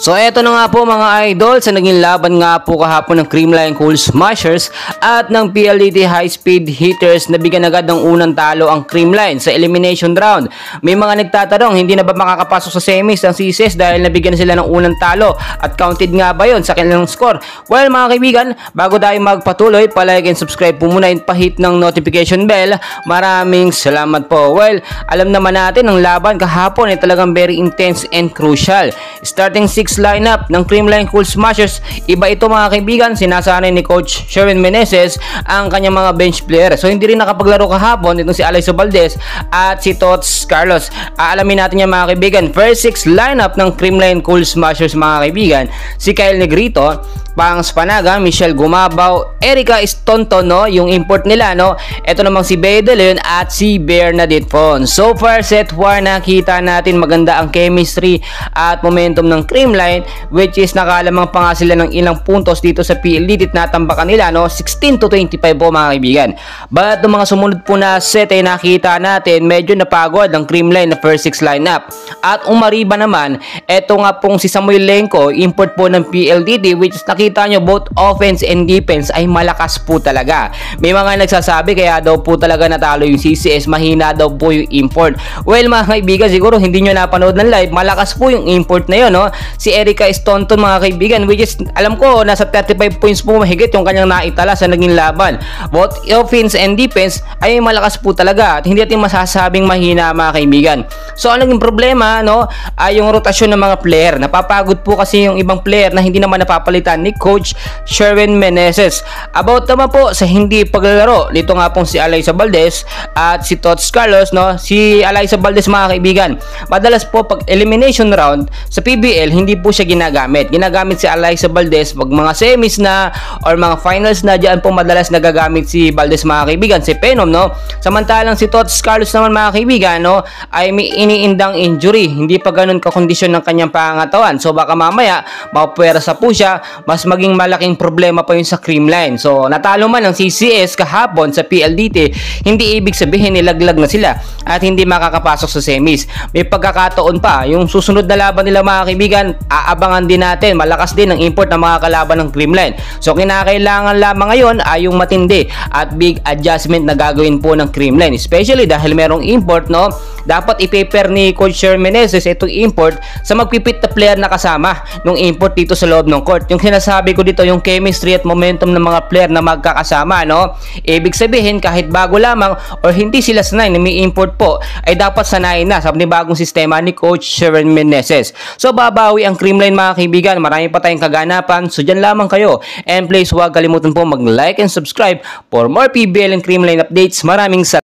So eto na nga po mga idol, sa naging laban nga po kahapon ng Creamline Cool Smashers at ng PLDT High Speed Hitters na bigyan agad ng unang talo ang Creamline sa elimination round. May mga nagtatanong, hindi na ba makakapasok sa semis ang CCS dahil nabigyan sila ng unang talo at counted nga ba yon sa kanilang score? Well mga kaibigan, bago tayo magpatuloy, palike and subscribe po muna and pahit ng notification bell. Maraming salamat po. Well, alam naman natin ang laban kahapon ay talagang very intense and crucial. Starting 6 lineup ng Creamline Cool Smashers, iba ito mga kaibigan, sinasanay ni Coach Sherwin Meneses ang kanyang mga bench player. So hindi rin nakapaglaro kahapon itong si Alayso Valdez at si Tots Carlos. Aalamin natin yan mga kaibigan. First 6 lineup ng Creamline Cool Smashers mga kaibigan, si Kyle Negrito, Pangs Panaga, Michelle Gumabaw, Erica Estonto, no, yung import nila, no. Ito namang si Bea De Leon at si Bernadette Fon. So far set 1, nakita natin maganda ang chemistry at momentum ng Creamline, which is nakalamang pa nga sila ng ilang puntos dito sa PLDT at natambakan nila, no, 16-25 po mga kaibigan. But ng mga sumunod po na set ay nakita natin medyo napagod ang Creamline na first 6 lineup. At umariba naman, eto nga pong si Samuel Lenco, import po ng PLDT, which is nakita nyo both offense and defense ay malakas po talaga. May mga nagsasabi kaya daw po talaga natalo yung CCS, mahina daw po yung import. Well mga kaibigan, siguro hindi nyo napanood ng live, malakas po yung import na yun, no? Si Erica Estonto mga kaibigan, which is alam ko nasa 35 points po mahigit yung kanyang naitala sa naging laban. Both offense and defense ay malakas po talaga at hindi natin masasabing mahina mga kaibigan. So ang naging problema, no, ay yung rotasyon ng mga player. Napapagod po kasi yung ibang player na hindi naman napapalitan ni Coach Sherwin Meneses. About naman po sa hindi paglalaro, dito nga pong si Alayso Valdez at si Tots Carlos, no. Si Alayso Valdez mga kaibigan, madalas po pag elimination round sa PBL hindi po siya ginagamit. Ginagamit si Alayso Valdez pag mga semis na or mga finals na, diyan po madalas nagagamit si Valdez mga kaibigan, si Penom, no. Samantalang si Tots Carlos naman mga kaibigan, no, ay may iniindang injury, hindi pa ganun kakondisyon ng kanyang pangatawan. So baka mamaya mapuwersa po siya, mas maging malaking problema pa yun sa Creamline. So natalo man ang CCS kahapon sa PLDT, hindi ibig sabihin nilaglag na sila at hindi makakapasok sa semis. May pagkakataon pa, yung susunod na laban nila mga kaibigan, aabangan din natin, malakas din ang import ng mga kalaban ng Creamline. So kinakailangan lamang ngayon ay yung matindi at big adjustment na gagawin po ng Creamline, especially dahil merong import, no. Dapat i-paper ni Coach Sherwin Meneses itong import sa magpipit na player na kasama ng import dito sa loob ng court. Yung sinasabi ko dito, yung chemistry at momentum ng mga player na magkakasama, no. Ibig sabihin kahit bago lamang or hindi sila sanay na may import po, ay dapat sanayin na sa bagong sistema ni Coach Sherwin Meneses. So babawi ang Creamline mga kaibigan, marami pa tayong kaganapan, so dyan lamang kayo. And please huwag kalimutan po mag-like and subscribe for more PBL and Creamline updates. Maraming salamat.